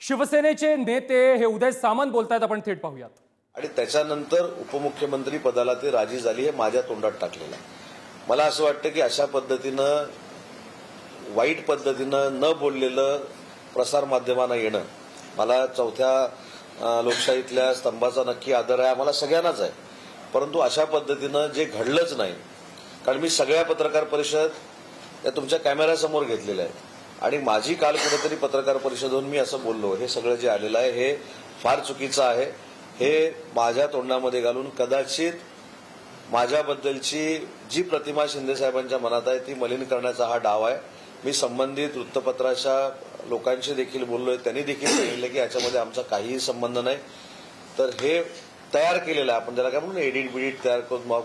शिवसेनेचे नेते हे उदय सामंत बोलतायत, आपण थेट पाहूयात। आणि त्याच्यानंतर उपमुख्यमंत्री पदाला ते राजी झाली हे माझ्या तोंडात टाकलेलं आहे। मला असं वाटतं की अशा पद्धतीनं वाईट पद्धतीनं न बोललेलं प्रसार माध्यमांना येणं, मला चौथ्या लोकशाहीतल्या स्तंभाचा नक्की आदर आहे, आम्हाला सगळ्यांनाच आहे। परंतु अशा पद्धतीनं जे घडलंच नाही, कारण मी सगळ्या पत्रकार परिषद या तुमच्या कॅमेऱ्यासमोर घेतलेल्या आहेत आणि माझी काल कुठेतरी पत्रकार परिषदेतून मी असं बोललो, हे सगळं जे आलेलं आहे हे फार चुकीचं आहे। हे माझ्या तोंडामध्ये घालून कदाचित माझ्याबद्दलची जी प्रतिमा शिंदे साहेबांच्या मनात आहे ती मलिन करण्याचा हा डाव आहे। मी संबंधित वृत्तपत्राच्या लोकांशी देखील बोललोय, त्यांनी देखील सांगितलं की याच्यामध्ये आमचा काहीही संबंध नाही। तर हे तयार केलेलं आहे, आपण ज्याला काय म्हणून एडिट बिडिट तयार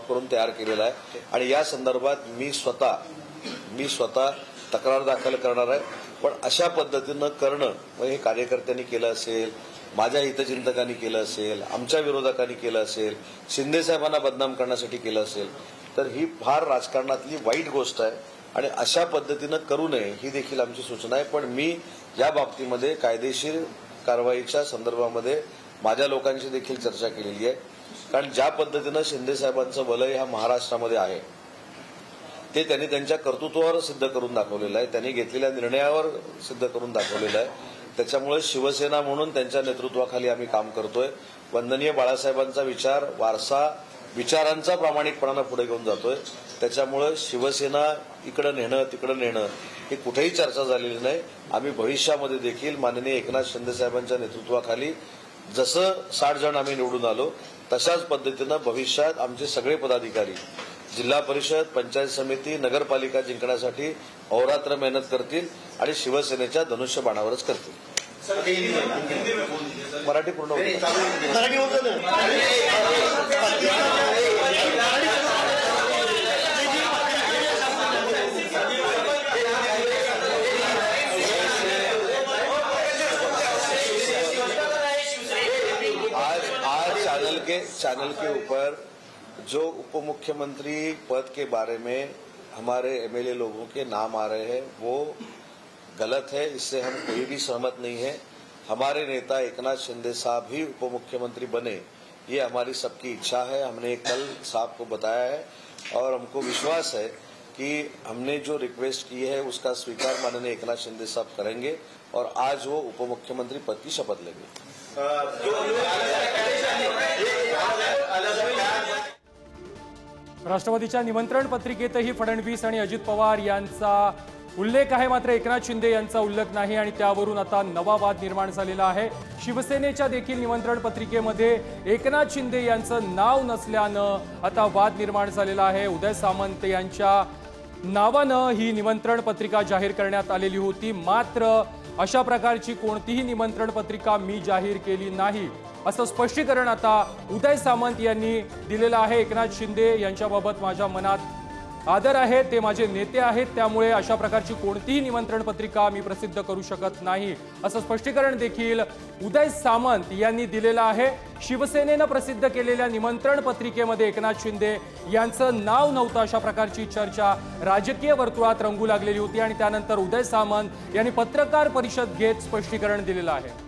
करून तयार केलेलं आहे आणि या संदर्भात मी स्वतः तक्रार दाखल करणार आहे। पण अशा पद्धतीनं करणं म्हणजे हे कार्यकर्त्यांनी केलं असेल, माझ्या हितचिंतकांनी केलं असेल, आमच्या विरोधकांनी केलं असेल, शिंदे साहेबांना बदनाम करण्यासाठी केलं असेल, तर ही फार राजकारणातली वाईट गोष्ट आहे आणि अशा पद्धतीनं करू नये ही देखील आमची सूचना आहे। पण मी या बाबतीमध्ये कायदेशीर कारवाईच्या संदर्भामध्ये माझ्या लोकांशी देखील चर्चा केलेली आहे, कारण ज्या पद्धतीनं शिंदे साहेबांचं वलय ह्या महाराष्ट्रामध्ये आहे ते त्यांनी त्यांच्या कर्तृत्वावर सिद्ध करून दाखवलेलं आहे, त्यांनी घेतलेल्या निर्णयावर सिद्ध करून दाखवलेलं आहे। त्याच्यामुळे शिवसेना म्हणून त्यांच्या नेतृत्वाखाली आम्ही काम करतोय। वंदनीय बाळासाहेबांचा विचार, वारसा, विचारांचा प्रामाणिकपणानं पुढे घेऊन जातोय। त्याच्यामुळे शिवसेना इकडं नेणं तिकडं नेणं ही कुठेही चर्चा झालेली नाही। आम्ही भविष्यामध्ये देखील माननीय एकनाथ शिंदे साहेबांच्या नेतृत्वाखाली जसं 60 जण आम्ही निवडून आलो तशाच पद्धतीनं भविष्यात आमचे सगळे पदाधिकारी जिल्हा परिषद, पंचायत समिती, नगरपालिका जिंकण्यासाठी अहोरात्र मेहनत करतील आणि शिवसेनेच्या धनुष्यबाणावरच करतील। मराठी पूर्ण चैनल के ऊपर जो उप मुख्यमंत्री पद के बारे में हमारे एमएलए लोगों के नाम आ रहे हैं वो गलत है, इससे हम कोई भी सहमत नहीं है। हमारे नेता एकनाथ शिंदे साहब ही उप मुख्यमंत्री बने, ये हमारी सबकी इच्छा है। हमने कल साहब को बताया है और हमको विश्वास है कि हमने जो रिक्वेस्ट की है उसका स्वीकार माननीय एकनाथ शिंदे साहब करेंगे और आज वो उप मुख्यमंत्री पद की शपथ लेंगे। राष्ट्रवादीच्या निमंत्रण पत्रिकेतही फडणवीस आणि अजित पवार यांचा उल्लेख आहे, मात्र एकनाथ शिंदे यांचा उल्लेख नाही आणि त्यावरून आता नवा वाद निर्माण झालेला आहे। शिवसेनेच्या देखील निमंत्रण पत्रिकेमध्ये एकनाथ शिंदे यांचं नाव नसल्यानं आता वाद निर्माण झालेला आहे। उदय सामंत यांच्या नावानं ही निमंत्रण पत्रिका जाहीर करण्यात आलेली होती, मात्र अशा प्रकारची कोणतीही निमंत्रण पत्रिका मी जाहीर केली नाही असं स्पष्टीकरण आता उदय सामंत यांनी दिलेलं आहे। एकनाथ शिंदे यांच्याबाबत माझ्या मनात आदर आहे, ते माझे नेते आहेत, त्यामुळे अशा प्रकारची कोणतीही निमंत्रण पत्रिका मी प्रसिद्ध करू शकत नाही असं स्पष्टीकरण देखील उदय सामंत यांनी दिलेलं आहे। शिवसेनेनं प्रसिद्ध केलेल्या निमंत्रण पत्रिकेमध्ये एकनाथ शिंदे यांचं नाव नव्हतं अशा प्रकारची चर्चा राजकीय वर्तुळात रंगू लागलेली होती आणि त्यानंतर उदय सामंत यांनी पत्रकार परिषद घेत स्पष्टीकरण दिलेलं आहे।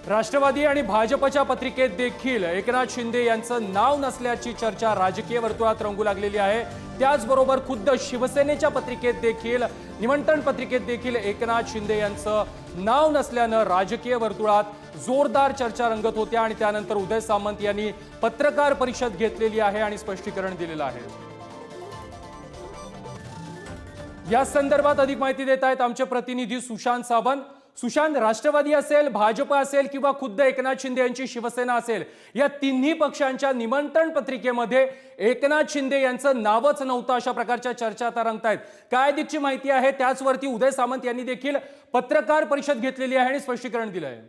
राष्ट्रवादी आणि भाजपच्या पत्रिकेत देखील एकनाथ शिंदे यांचं नाव नसल्याची चर्चा राजकीय वर्तुळात रंगू लागलेली आहे। त्याचबरोबर खुद्द शिवसेनेच्या पत्रिकेत देखील, निमंत्रण पत्रिकेत देखील एकनाथ शिंदे यांचं नाव नसल्यानं राजकीय वर्तुळात जोरदार चर्चा रंगत होत्या आणि त्यानंतर उदय सामंत यांनी पत्रकार परिषद घेतलेली आहे आणि स्पष्टीकरण दिलेलं आहे। या संदर्भात अधिक माहिती देत आहेत आमचे प्रतिनिधी सुशांत सावंत। सुशांत, राष्ट्रवादी असेल, भाजप असेल किंवा खुद्द एकनाथ शिंदे यांची शिवसेना असेल, या तिन्ही पक्षांच्या निमंत्रण पत्रिकेमध्ये एकनाथ शिंदे यांचं नावच नव्हतं अशा प्रकारच्या चर्चा आता रंगतायत। काय अधिकची माहिती आहे? त्याचवरती उदय सामंत यांनी देखील पत्रकार परिषद घेतलेली आहे आणि स्पष्टीकरण दिलं आहे।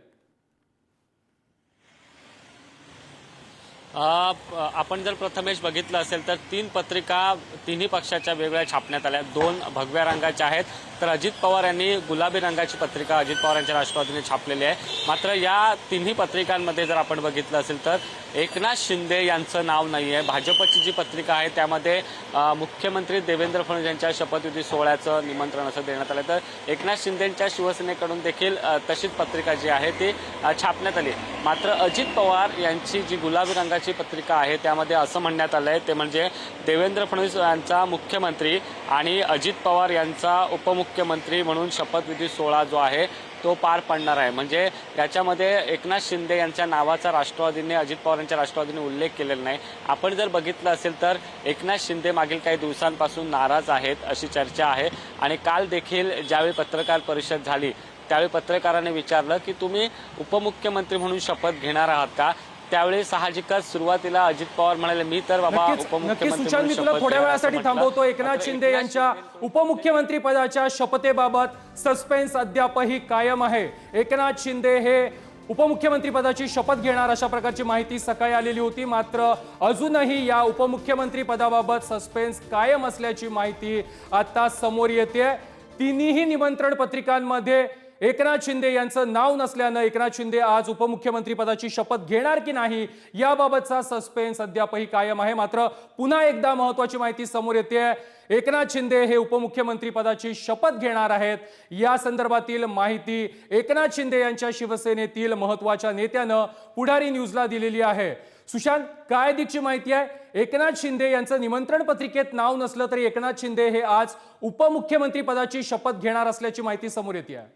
आपण जर प्रथमेश बघितलं असेल तर 3 पत्रिका तिन्ही पक्षाच्या वेगवेगळ्या छापण्यात आल्या। 2 भगव्या रंगाच्या आहेत, तर अजित पवार यांनी गुलाबी रंगाची पत्रिका अजित पवार यांच्या राष्ट्रवादीने छापलेली आहे। मात्र या तिन्ही पत्रिकांमध्ये जर आपण बघितलं असेल तर एकनाथ शिंदे यांचं नाव नाही आहे। भाजपची जी पत्रिका आहे त्यामध्ये मुख्यमंत्री देवेंद्र फडणवीस यांच्या शपथविधी सोहळ्याचं निमंत्रण असं देण्यात आलं, तर एकनाथ शिंदेंच्या शिवसेनेकडून देखील तशीच पत्रिका जी आहे ती छापण्यात आली। मात्र अजित पवार यांची जी गुलाबी रंगाची पत्रिका आहे त्यामध्ये असं म्हणण्यात आलं आहे ते म्हणजे देवेंद्र फडणवीस यांचा मुख्यमंत्री आणि अजित पवार यांचा उपमुख्यमंत्री म्हणून शपथविधी सोहळा जो आहे तो पार पडणार आहे। म्हणजे याच्यामध्ये एकनाथ शिंदे यांच्या नावाचा राष्ट्रवादीने अजित पवार यांच्या राष्ट्रवादीने उल्लेख केलेला नाही। आपण जर बघितलं असेल तर एकनाथ शिंदे मागील काही दिवसांपासून नाराज आहेत अशी चर्चा आहे आणि काल देखील ज्यावेळी पत्रकार परिषद झाली त्यावेळी पत्रकारांनी विचारलं की तुम्ही उपमुख्यमंत्री म्हणून शपथ घेणार आहात का, त्यावेळी साहजिकच सुरुवातीला अजित पवार म्हणाले मी तर बाबा नक्कीच सुशांत, मी तुला थोड्या वेळासाठी थांबवतो। एकनाथ शिंदे यांच्या उपमुख्यमंत्री पदाच्या शपथेबाबत सस्पेन्स अद्यापही कायम आहे। एकनाथ शिंदे हे उपमुख्यमंत्री पदाची शपथ घेणार अशा प्रकारची माहिती सकाळी आलेली होती, मात्र अजूनही या उपमुख्यमंत्री पदाबाबत सस्पेन्स कायम असल्याची माहिती आता समोर येते। तिन्ही निमंत्रण पत्रिकांमध्ये एकनाथ शिंदे यांचं नाव नसल्यानं एकनाथ शिंदे आज उपमुख्यमंत्री पदाची शपथ घेणार की नाही याबाबतचा सस्पेन्स अद्यापही कायम आहे। मात्र पुन्हा एकदा महत्त्वाची माहिती समोर येते, एकनाथ शिंदे हे उपमुख्यमंत्री पदाची शपथ घेणार आहेत। या संदर्भातील माहिती एकनाथ शिंदे यांच्या शिवसेनेतील महत्त्वाच्या नेत्यानं पुढारी न्यूजला दिलेली आहे। सुशांत, काय दिगची माहिती आहे? एकनाथ शिंदे यांचं निमंत्रण पत्रिकेत नाव नसलं तरी एकनाथ शिंदे हे आज उपमुख्यमंत्री पदाची शपथ घेणार असल्याची माहिती समोर येते आहे।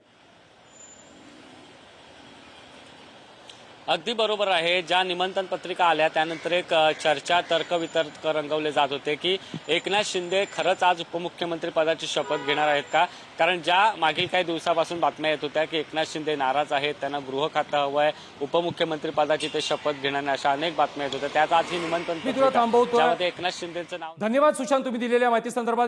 अगदी बरोबर आहे। ज्या निमंत्रण पत्रिका आल्या त्यानंतर एक चर्चा तर्कवितर्क रंगवले जात होते की एकनाथ शिंदे खरंच आज उपमुख्यमंत्री पदाची शपथ घेणार आहेत का, कारण ज्या मागील काही दिवसापासून बातम्या येत होत्या की एकनाथ शिंदे नाराज आहेत, त्यांना गृह खातं हवं आहे, उपमुख्यमंत्री पदाची ते शपथ घेणार नाही अशा अनेक बातम्या येत होत्या। त्यात आज ही निमंत्रण पत्रिका ज्यामध्ये एकनाथ शिंदेचं नाव। धन्यवाद सुशांत, तुम्ही दिलेल्या माहिती संदर्भात।